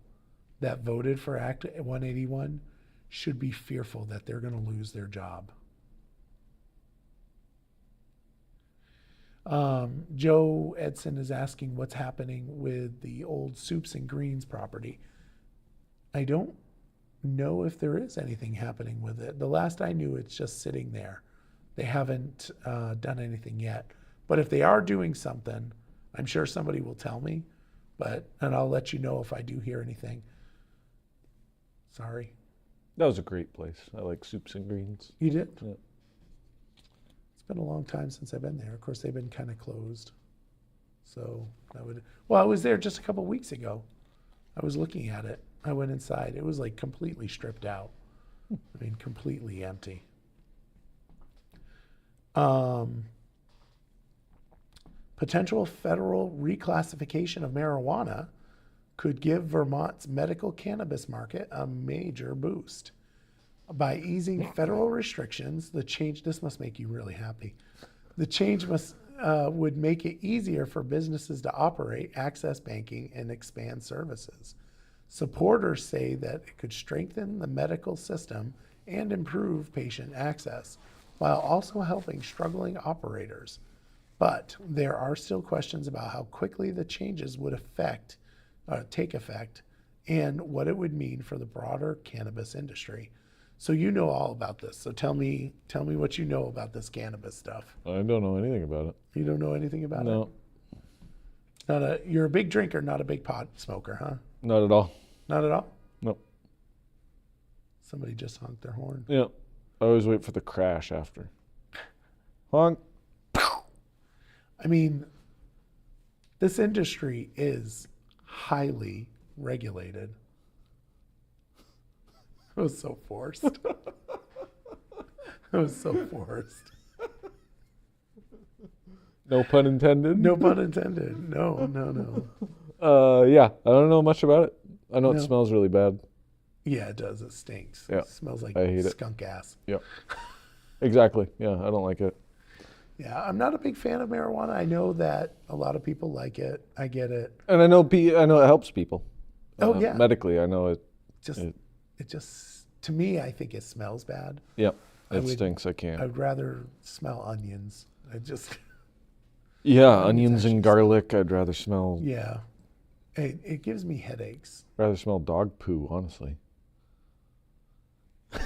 that voted for Act 181 should be fearful that they're going to lose their job. Joe Edson is asking what's happening with the old Soups and Greens property. I don't know if there is anything happening with it. The last I knew, it's just sitting there. They haven't done anything yet. But if they are doing something, I'm sure somebody will tell me. And I'll let you know if I do hear anything. Sorry.
That was a great place. I like Soups and Greens.
You did?
Yeah.
It's been a long time since I've been there. Of course, they've been kind of closed. So I was there just a couple weeks ago. I was looking at it. I went inside. It was like completely stripped out. I mean, completely empty. Potential federal reclassification of marijuana could give Vermont's medical cannabis market a major boost. By easing federal restrictions, this must make you really happy. The change would make it easier for businesses to operate, access banking, and expand services. Supporters say that it could strengthen the medical system and improve patient access, while also helping struggling operators. But there are still questions about how quickly the changes would take effect and what it would mean for the broader cannabis industry. So you know all about this. So tell me what you know about this cannabis stuff.
I don't know anything about it.
You don't know anything about
it?
No. You're a big drinker, not a big pot smoker, huh?
Not at all.
Not at all?
Nope.
Somebody just honked their horn.
Yeah. I always wait for the crash after. Honk.
I mean, this industry is highly regulated. It was so forced. It was so forced.
No pun intended.
No pun intended. No, no, no.
Yeah, I don't know much about it. I know
No.
it smells really bad.
Yeah, it does. It stinks.
Yeah.
It smells like
I hate it.
skunk ass.
Yep. Exactly. Yeah, I don't like it.
Yeah, I'm not a big fan of marijuana. I know that a lot of people like it. I get it.
And I know it helps people.
Oh, yeah.
Medically, I know it.
It just, to me, I think it smells bad.
Yep.
I
It
would-
stinks. I can't.
I'd rather smell onions. I just,
Yeah, onions
actually
and garlic. I'd rather smell.
yeah. It gives me headaches.
Rather smell dog poo, honestly.
I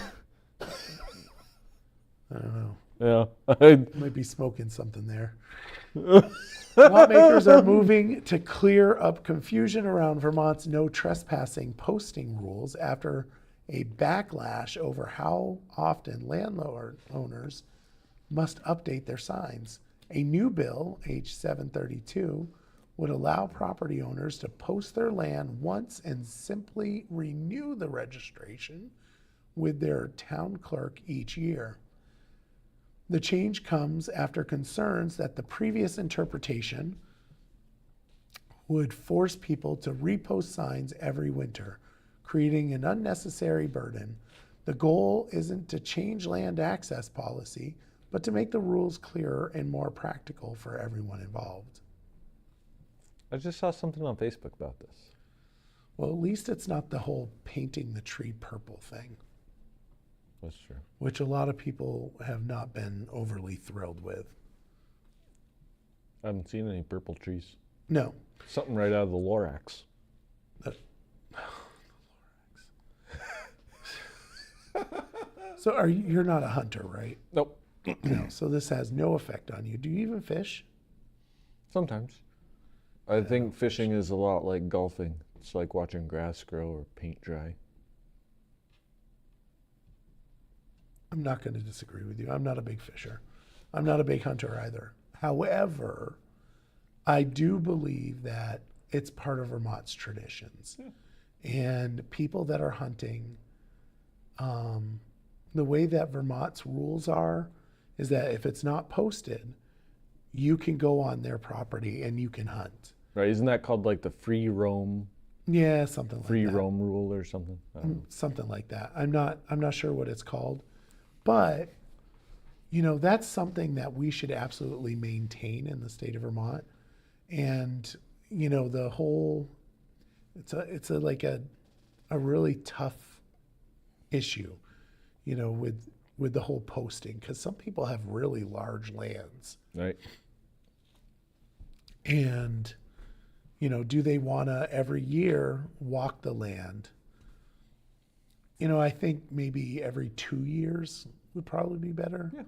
don't know.
Yeah. I
Might be smoking something there. Lawmakers are moving to clear up confusion around Vermont's no trespassing posting rules after a backlash over how often landlord owners must update their signs. A new bill, H 732, would allow property owners to post their land once and simply renew the registration with their town clerk each year. The change comes after concerns that the previous interpretation would force people to repost signs every winter, creating an unnecessary burden. The goal isn't to change land access policy, but to make the rules clearer and more practical for everyone involved.
just saw something on Facebook about this.
Well, at least it's not the whole painting the tree purple thing,
That's true.
which a lot of people have not been overly thrilled with.
I haven't seen any purple trees.
No.
Something right out of the Lorax.
So you're not a hunter, right?
Nope.
No. So this has no effect on you. Do you even fish?
Sometimes. I think fishing is a lot like golfing. It's like watching grass grow or paint dry.
I'm not going to disagree with you. I'm not a big fisher. I'm not a big hunter either. However, I do believe that it's part of Vermont's traditions. And people that are hunting, the way that Vermont's rules are is that if it's not posted, you can go on their property and you can hunt.
Right? Isn't that called like the free roam
Yeah, something like that.
roam rule or something? I don't know.
Something like that. I'm not sure what it's called, but that's something that we should absolutely maintain in the state of Vermont. And the whole it's like a really tough issue, with the whole posting, because some people have really large lands,
Right.
and do they want to every year walk the land? I think maybe every 2 years would probably be better.
Yeah.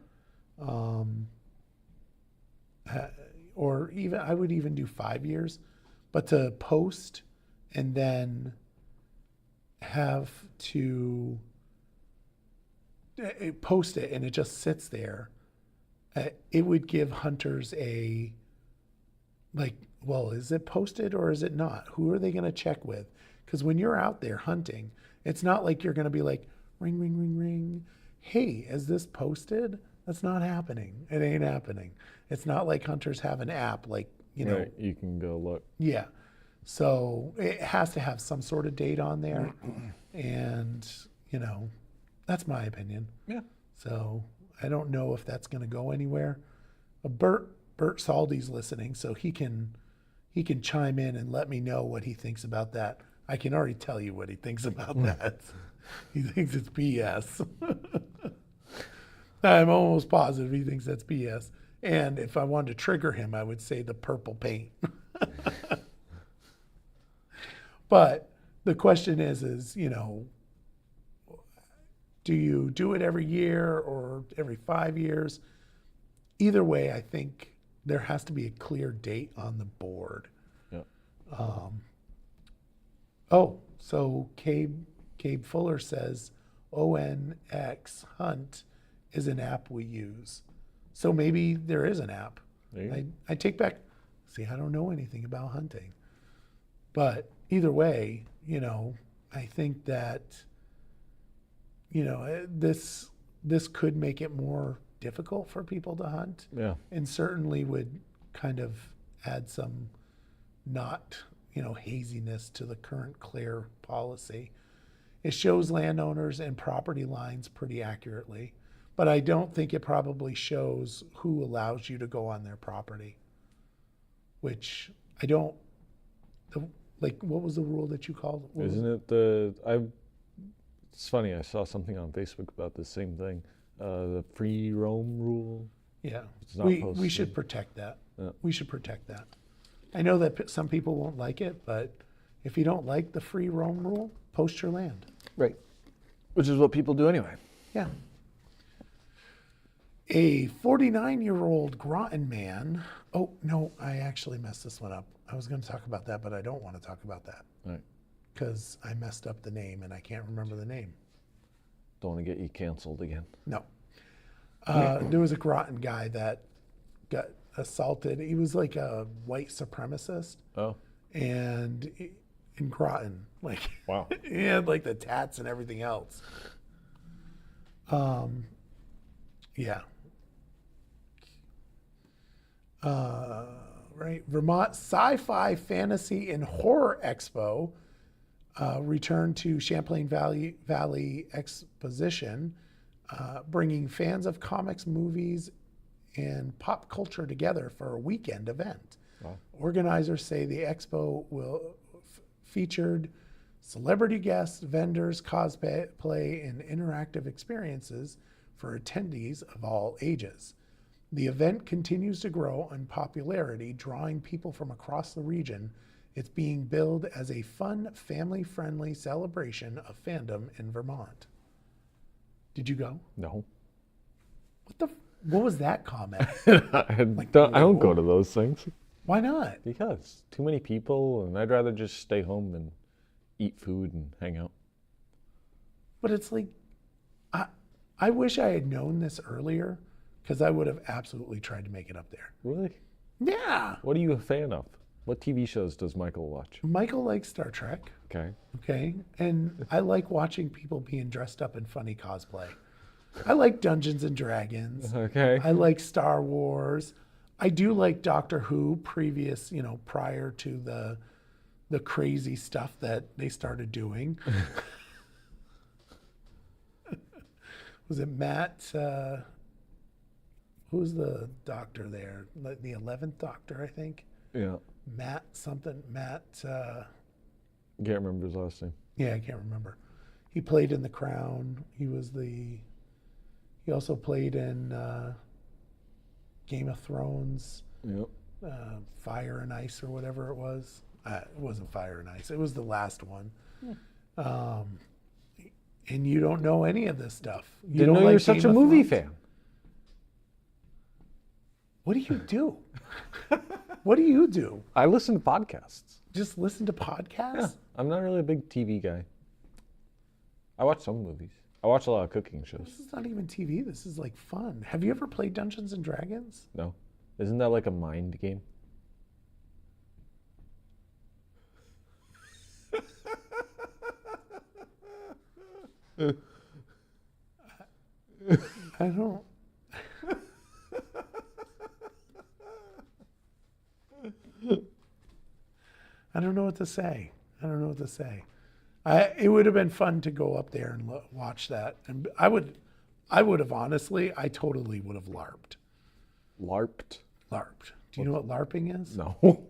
Or even I would even do 5 years, but to post and then have to post it and it just sits there, it would give hunters well, is it posted or is it not? Who are they going to check with? Because when you're out there hunting, it's not like you're going to be like, ring, ring, ring, ring. Hey, is this posted? That's not happening. It ain't happening. It's not like hunters have an app like,
Right. You can go look.
yeah. So it has to have some sort of date on there. And, that's my opinion.
Yeah.
So I don't know if that's going to go anywhere. Bert Saldy's listening, so he can chime in and let me know what he thinks about that. I can already tell you what he thinks about that. He thinks it's BS. I'm almost positive he thinks that's BS. And if I wanted to trigger him, I would say the purple paint. But the question is, do you do it every year or every 5 years? Either way, I think there has to be a clear date on the board.
Yeah.
So Cabe Fuller says ONX Hunt is an app we use. So maybe there is an app.
There you go.
I take back, see, I don't know anything about hunting. But either way, I think that, this could make it more difficult for people to hunt.
Yeah.
And certainly would kind of add some not, haziness to the current clear policy. It shows landowners and property lines pretty accurately, but I don't think it probably shows who allows you to go on their property, which I don't, what was the rule that you called?
Isn't it it's funny, I saw something on Facebook about the same thing. The free roam rule.
Yeah,
It's not
we
posted.
should protect that.
Yeah.
We should protect that. I know that some people won't like it, but if you don't like the free roam rule, post your land.
Right. Which is what people do anyway.
Yeah. A 49-year-old Groton man. Oh, no, I actually messed this one up. I was going to talk about that, but I don't want to talk about that
Right.
because I messed up the name and I can't remember the name.
Don't want to get you canceled again.
No. There was a Groton guy that got assaulted. He was like a white supremacist.
Oh.
And in Groton,
Wow.
he had like the tats and everything else. Yeah. Right. Vermont Sci-Fi, Fantasy, and Horror Expo returned to Champlain Valley Exposition, bringing fans of comics, movies, and pop culture together for a weekend event.
Wow.
Organizers say the expo will featured celebrity guests, vendors, cosplay, and interactive experiences for attendees of all ages. The event continues to grow in popularity, drawing people from across the region. It's being billed as a fun, family-friendly celebration of fandom in Vermont. Did you go?
No.
What was that comment?
I don't go to those things.
Why not?
Because too many people, and I'd rather just stay home and eat food and hang out.
But it's like, I wish I had known this earlier, because I would have absolutely tried to make it up there.
Really?
Yeah.
What are you a fan of? What TV shows does Michael watch?
Michael likes Star Trek.
Okay.
Okay. And I like watching people being dressed up in funny cosplay. I like Dungeons and Dragons.
Okay.
I like Star Wars. I do like Doctor Who prior to the crazy stuff that they started doing. Was it Matt? Who's the doctor there? The 11th Doctor, I think.
Yeah.
Matt something. Matt.
Can't remember his last name.
Yeah, I can't remember. He played in The Crown. He also played in Game of Thrones.
Yep.
Fire and Ice or whatever it was. It wasn't Fire and Ice. It was the last one. And you don't know any of this stuff. You
Didn't
don't
know
like
you're such
Game
a
of
movie
Thrones?
fan.
What do you do? What do you do?
I listen to podcasts.
Just listen to podcasts?
Yeah. I'm not really a big TV guy. I watch some movies. I watch a lot of cooking shows.
This is not even TV. This is like fun. Have you ever played Dungeons and Dragons?
No. Isn't that like a mind game?
I don't. I don't know what to say. It would have been fun to go up there and watch that, and I would have honestly. I totally would have LARPed.
LARPed?
LARPed. Do you know what LARPing is?
No.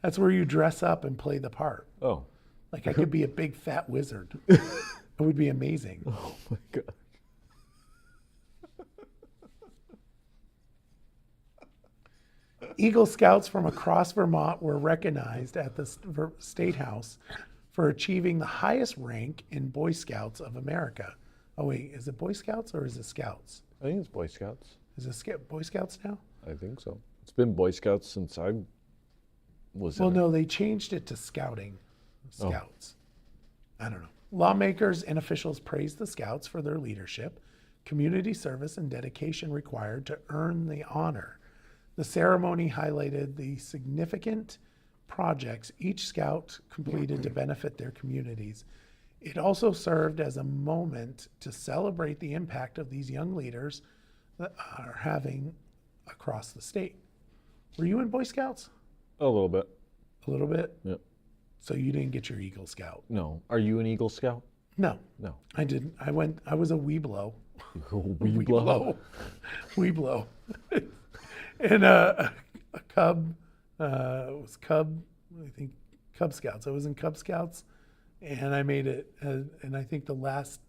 That's where you dress up and play the part.
Oh.
Like I could be a big fat wizard. It would be amazing.
Oh my God.
Eagle Scouts from across Vermont were recognized at the State House for achieving the highest rank in Boy Scouts of America. Oh wait, is it Boy Scouts or is it Scouts?
I think it's Boy Scouts.
Is it Boy Scouts now?
I think so. It's been Boy Scouts since I was
Well,
in it.
no, they changed it to Scouting. Scouts. I don't know. Lawmakers and officials praised the Scouts for their leadership community service and dedication required to earn the honor. The ceremony highlighted the significant projects each scout completed to benefit their communities. It also served as a moment to celebrate the impact of these young leaders that are having across the state. Were you in Boy Scouts?
A little bit.
A little bit?
Yep.
So you didn't get your Eagle Scout?
No. Are you an Eagle Scout?
No,
No.
I didn't. I was a Weeblo.
Weeblo.
Weeblo. And a Cub, it was Cub, I think Cub Scouts. I was in Cub Scouts, and I made it, and I think the last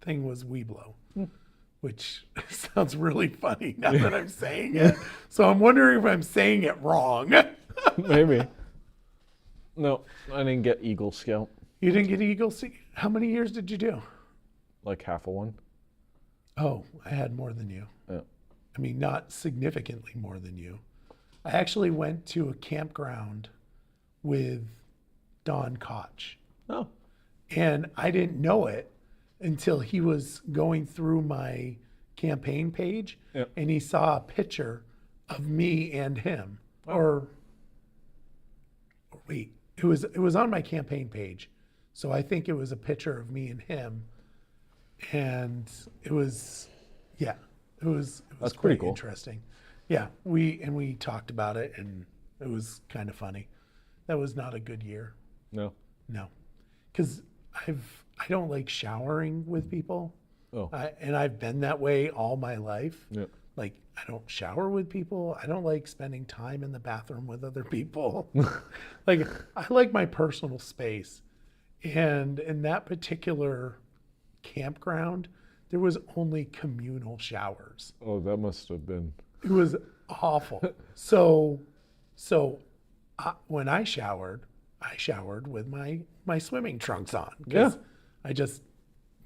thing was Weeblo, which sounds really funny now that I'm saying it. So I'm wondering if I'm saying it wrong.
Maybe. No, I didn't get Eagle Scout.
You didn't get Eagle Scout? How many years did you do?
Like half of one.
Oh, I had more than you.
Yeah.
I mean, not significantly more than you. I actually went to a campground with Don Koch.
Oh.
And I didn't know it until he was going through my campaign page,
Yep.
and he saw a picture of me and him. Or wait, it was on my campaign page. So I think it was a picture of me and him. And it was
That's
quite
pretty cool.
interesting. Yeah, we talked about it, and it was kind of funny. That was not a good year.
No.
No, because I don't like showering with people,
Oh.
and I've been that way all my life.
Yeah.
Like, I don't shower with people. I don't like spending time in the bathroom with other people. Like, I like my personal space. And in that particular campground, there was only communal showers.
Oh, that must have been.
It was awful. So when I showered with my swimming trunks on, because
Yeah.
I just,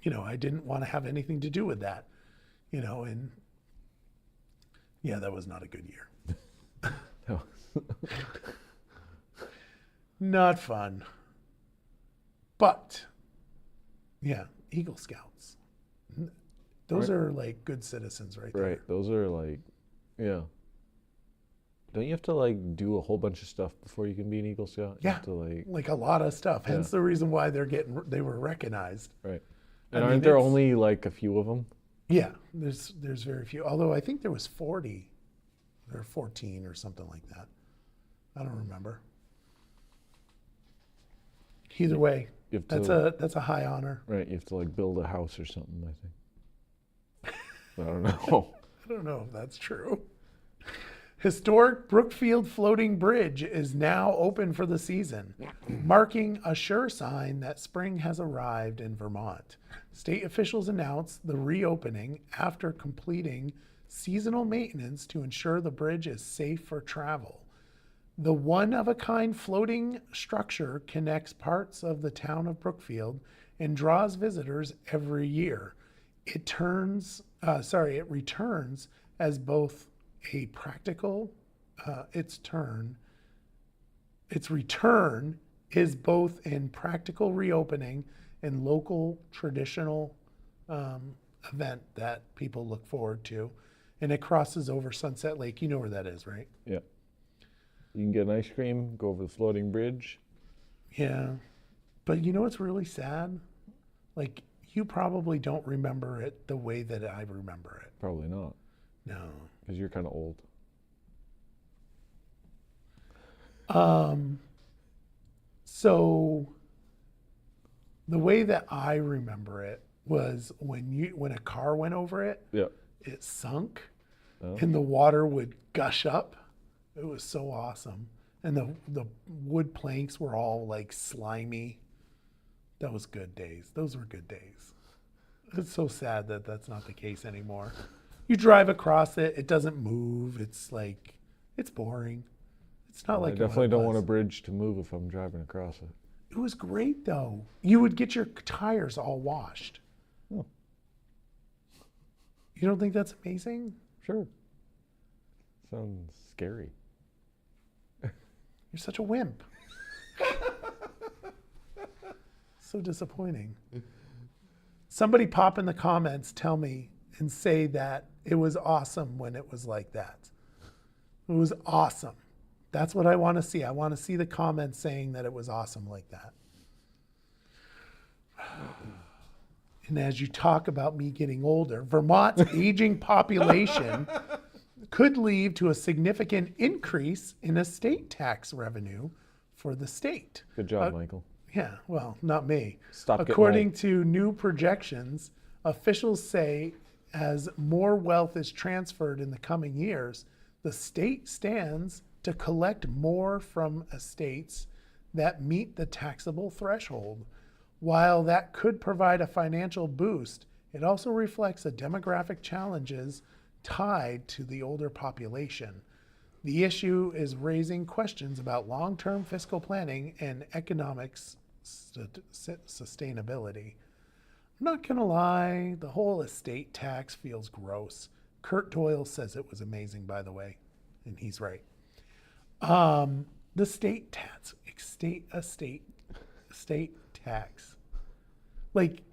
I didn't want to have anything to do with that, and yeah, that was not a good year.
No.
Not fun. But yeah, Eagle Scouts. Those
Right.
are like good citizens right there.
Right. Those are like, yeah. Don't you have to like do a whole bunch of stuff before you can be an Eagle Scout? You
Yeah.
have to like,
Like a lot of stuff. Hence
Yeah.
the reason why they were recognized.
right.
I
And
mean,
aren't there
it's-
only like a few of them?
Yeah, there's very few. Although I think there was 40 or 14 or something like that. I don't remember. Either way,
You have to,
that's a high honor.
right. You have to like build a house or something, I think. I don't know.
I don't know if that's true. Historic Brookfield Floating Bridge is now open for the season, marking a sure sign that spring has arrived in Vermont. State officials announced the reopening after completing seasonal maintenance to ensure the bridge is safe for travel. The one-of-a-kind floating structure connects parts of the town of Brookfield and draws visitors every year. It returns as both a practical, its return is both in practical reopening and local traditional event that people look forward to. And it crosses over Sunset Lake. You know where that is, right?
Yeah. You can get an ice cream, go over the floating bridge.
Yeah. But you know what's really sad? Like, you probably don't remember it the way that I remember it.
Probably not,
No.
because you're kind of old.
So the way that I remember it was when a car went over it,
Yeah.
it sunk
Oh.
and the water would gush up. It was so awesome. And the wood planks were all like slimy. That was good days. Those were good days. It's so sad that that's not the case anymore. You drive across it, it doesn't move. It's like, it's boring. It's not
I
like
definitely
it
don't want a
was.
bridge to move if I'm driving across it.
It was great though. You would get your tires all washed.
Oh.
You don't think that's amazing?
Sure. Sounds scary.
You're such a wimp. So disappointing. Somebody pop in the comments, tell me and say that it was awesome when it was like that. It was awesome. That's what I want to see. I want to see the comments saying that it was awesome like that. And as you talk about me getting older, Vermont's aging population could lead to a significant increase in estate tax revenue for the state.
Good job, Michael.
Yeah, well, not me.
Stop getting
According
old.
to new projections, officials say as more wealth is transferred in the coming years, the state stands to collect more from estates that meet the taxable threshold. While that could provide a financial boost, it also reflects the demographic challenges tied to the older population. The issue is raising questions about long-term fiscal planning and economic sustainability. I'm not gonna lie, the whole estate tax feels gross. Kurt Doyle says it was amazing, by the way, and he's right. The state tax, estate tax. Like,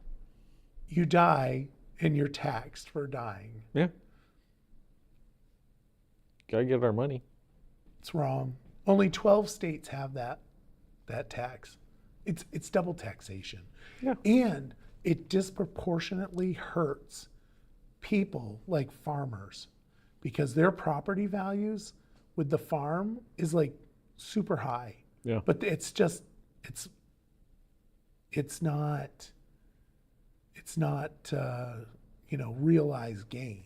you die and you're taxed for dying.
Yeah. Gotta get our money.
It's wrong. Only 12 states have that tax. It's double taxation.
Yeah.
And it disproportionately hurts people like farmers because their property values with the farm is like super high.
Yeah.
But it's not realized gain.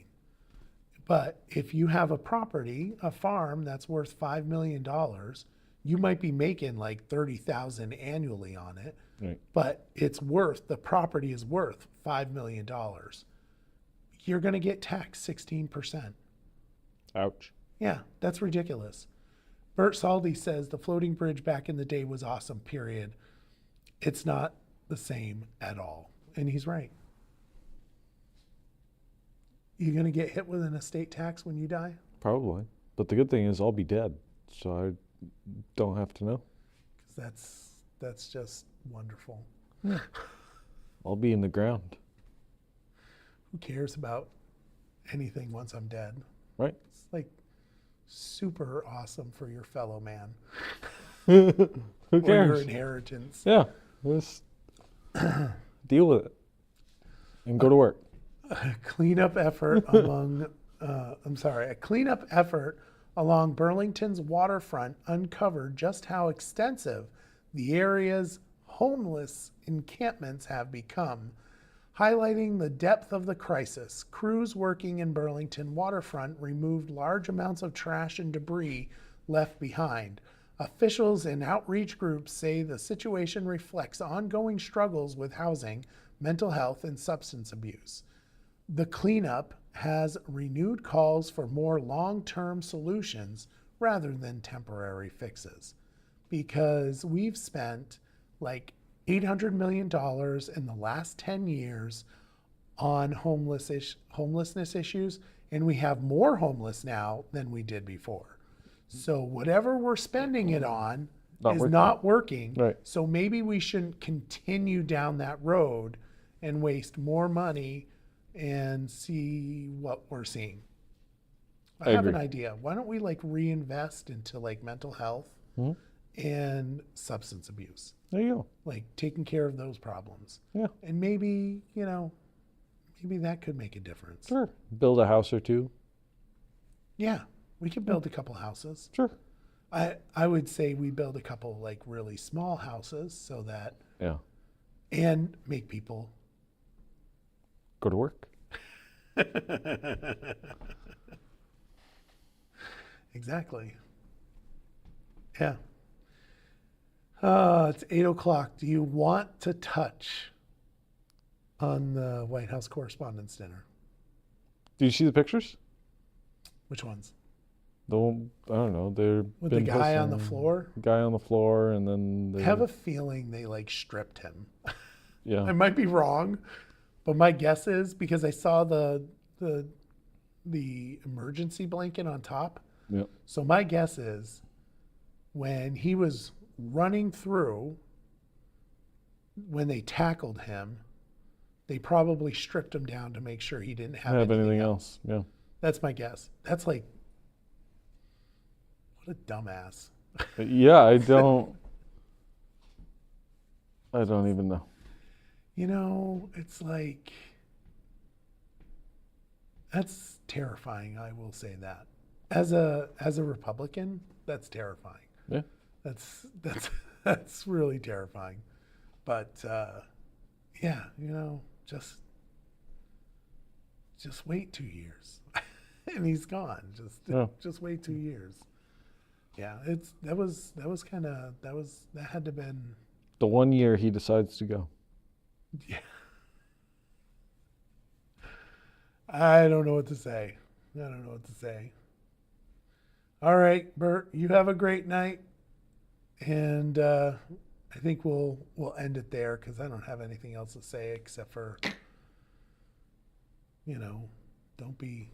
But if you have a farm that's worth $5 million, you might be making like $30,000 annually on it.
Right.
But the property is worth $5 million. You're going to get taxed 16%.
Ouch.
Yeah, that's ridiculous. Bert Saldi says the floating bridge back in the day was awesome, period. It's not the same at all. And he's right. You going to get hit with an estate tax when you die?
Probably. But the good thing is I'll be dead, so I don't have to know.
'Cause that's just wonderful.
Yeah. I'll be in the ground.
Who cares about anything once I'm dead?
Right?
It's like super awesome for your fellow man.
Who
Or your
cares?
inheritance.
Yeah. Just deal with it and go to work.
A cleanup effort along Burlington's waterfront uncovered just how extensive the area's homeless encampments have become, highlighting the depth of the crisis. Crews working in Burlington waterfront removed large amounts of trash and debris left behind. Officials and outreach groups say the situation reflects ongoing struggles with housing, mental health, and substance abuse. The cleanup has renewed calls for more long-term solutions rather than temporary fixes, because we've spent like $800 million in the last 10 years on homelessness issues, and we have more homeless now than we did before. So whatever we're spending it on not working.
Right.
So maybe we shouldn't continue down that road and waste more money and see what we're seeing. I have an
agree.
idea. Why don't we like reinvest into like mental health and substance abuse?
There you go.
Like taking care of those problems.
Yeah.
And maybe that could make a difference.
Sure. Build a house or two.
Yeah. We could build a couple houses.
Sure.
I would say we build a couple like really small houses so that
Yeah.
and make people
Go to work.
Exactly. Yeah. It's 8:00. Do you want to touch on the White House Correspondents' Dinner?
Do you see the pictures?
Which ones?
The one, I don't know. They're
With the guy on the floor?
Guy on the floor, and then
I have a feeling they like stripped him.
yeah.
I might be wrong, but my guess is because I saw the emergency blanket on top.
Yeah.
So my guess is when he was running through, when they tackled him, They probably stripped him down to make sure he didn't have
Have
anything
anything
else.
else? Yeah.
That's my guess. That's like, what a dumbass.
Yeah, I don't even know.
You know, it's like, that's terrifying. I will say that. As a Republican, that's terrifying.
Yeah.
That's really terrifying. But yeah, you know, just wait 2 years, and he's gone. Just wait 2 years. Yeah, that had to been.
The 1 year he decides to go.
Yeah. I don't know what to say. All right, Bert, you have a great night, and I think we'll end it there because I don't have anything else to say except for, you know, don't be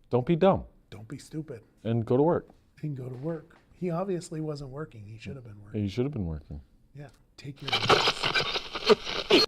dumb.
Don't be stupid.
And go to work.
And go to work. He obviously wasn't working. He should have been working.
He should have been working.
Yeah. Take your advice.